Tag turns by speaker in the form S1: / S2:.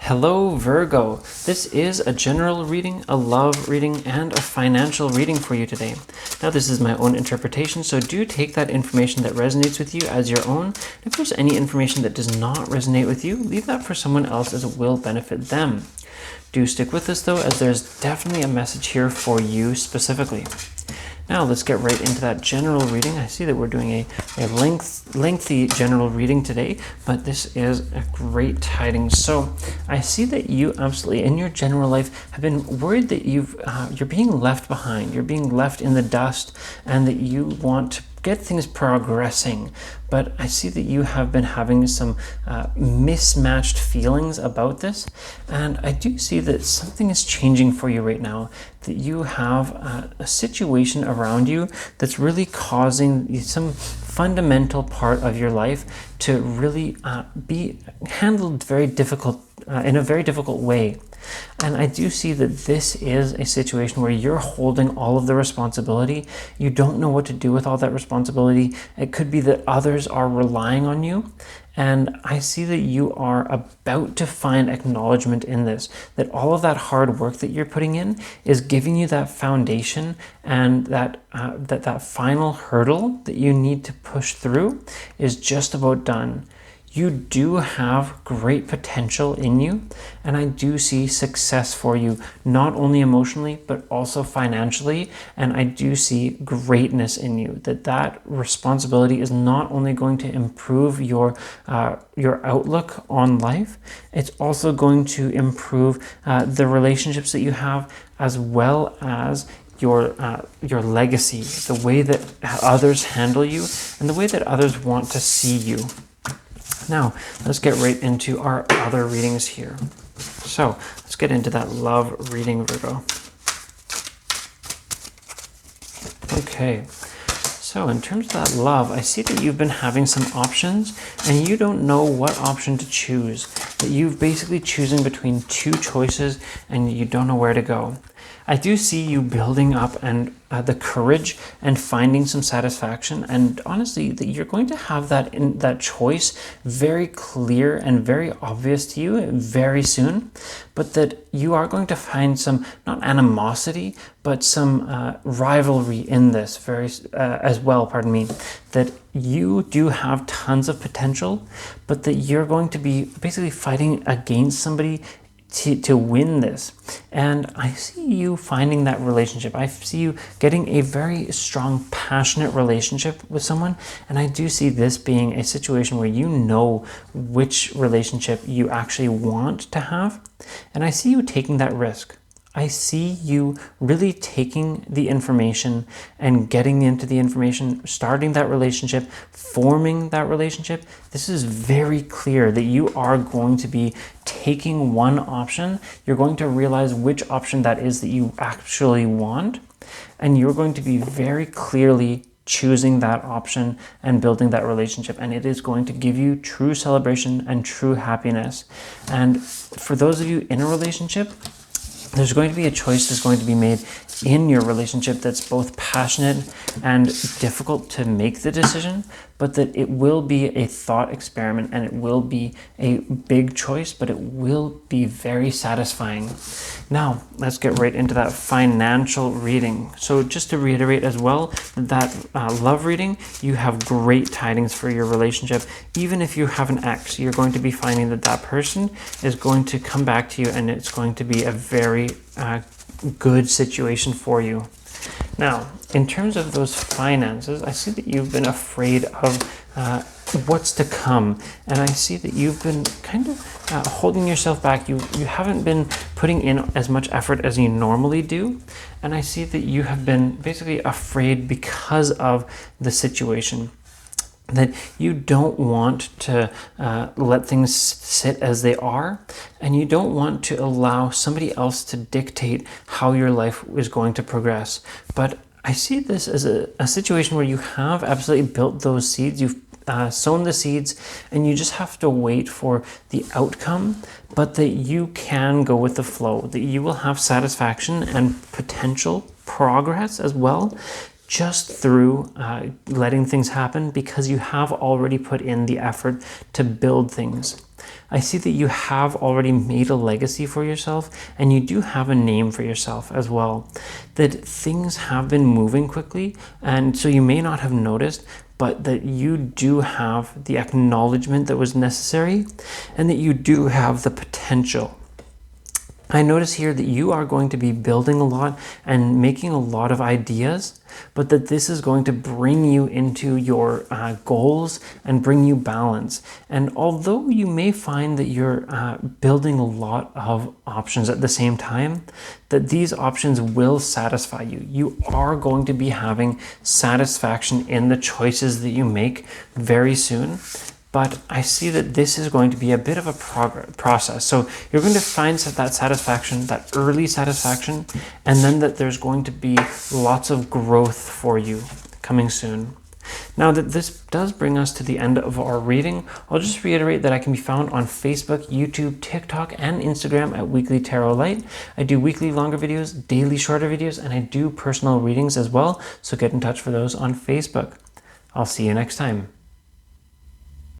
S1: Hello Virgo, this is a general reading, a love reading, and a financial reading for you today. Now this is my own interpretation, so do take that information that resonates with you as your own. If there's any information that does not resonate with you, leave that for someone else as it will benefit them. Do stick with us though, as there's definitely a message here for you specifically. Now let's get right into that general reading. I see that we're doing a lengthy general reading today, but this is a great tidings. So I see that you absolutely in your general life have been worried that you're being left behind, you're being left in the dust, and that you want to get things progressing. But I see that you have been having some mismatched feelings about this, and I do see that something is changing for you right now, that you have a situation around you that's really causing some fundamental part of your life to really be handled in a very difficult way. And I do see that this is a situation where you're holding all of the responsibility. You don't know what to do with all that responsibility. It could be that others are relying on you. And I see that you are about to find acknowledgement in this, that all of that hard work that you're putting in is giving you that foundation, and that final hurdle that you need to push through is just about done. You do have great potential in you, and I do see success for you, not only emotionally, but also financially, and I do see greatness in you, that responsibility is not only going to improve your outlook on life, it's also going to improve the relationships that you have, as well as your legacy, the way that others handle you, and the way that others want to see you. Now, let's get right into our other readings here. So, let's get into that love reading, Virgo. Okay, so in terms of that love, I see that you've been having some options and you don't know what option to choose. That you've basically choosing between two choices and you don't know where to go. I do see you building up and the courage and finding some satisfaction, and honestly that you're going to have that choice very clear and very obvious to you very soon, but that you are going to find some, not animosity, but some rivalry in this as well, that you do have tons of potential, but that you're going to be basically fighting against somebody to win this. And I see you finding that relationship. I see you getting a very strong, passionate relationship with someone, and I do see this being a situation where you know which relationship you actually want to have, and I see you taking that risk. I see you really taking the information and getting into the information, starting that relationship, forming that relationship. This is very clear that you are going to be taking one option. You're going to realize which option that is that you actually want, and you're going to be very clearly choosing that option and building that relationship, and it is going to give you true celebration and true happiness. And for those of you in a relationship, there's going to be a choice that's going to be made in your relationship that's both passionate and difficult to make the decision, but that it will be a thought experiment and it will be a big choice, but it will be very satisfying. Now, let's get right into that financial reading. So just to reiterate as well, that love reading, you have great tidings for your relationship. Even if you have an ex, you're going to be finding that person is going to come back to you, and it's going to be a very good situation for you. Now, in terms of those finances, I see that you've been afraid of what's to come, and I see that you've been kind of holding yourself back. You haven't been putting in as much effort as you normally do, and I see that you have been basically afraid because of the situation, that you don't want to let things sit as they are, and you don't want to allow somebody else to dictate how your life is going to progress. But I see this as a situation where you have absolutely built those seeds. You've sown the seeds, and you just have to wait for the outcome, but that you can go with the flow, that you will have satisfaction and potential progress as well, just through letting things happen because you have already put in the effort to build things. I see that you have already made a legacy for yourself, and you do have a name for yourself as well. That things have been moving quickly, and so you may not have noticed, but that you do have the acknowledgement that was necessary, and that you do have the potential. I notice here that you are going to be building a lot and making a lot of ideas, but that this is going to bring you into your goals and bring you balance. And although you may find that you're building a lot of options at the same time, that these options will satisfy you. You are going to be having satisfaction in the choices that you make very soon. But I see that this is going to be a bit of a process. So you're going to find that satisfaction, that early satisfaction, and then that there's going to be lots of growth for you coming soon. Now that this does bring us to the end of our reading, I'll just reiterate that I can be found on Facebook, YouTube, TikTok, and Instagram at Weekly Tarot Light. I do weekly longer videos, daily shorter videos, and I do personal readings as well. So get in touch for those on Facebook. I'll see you next time.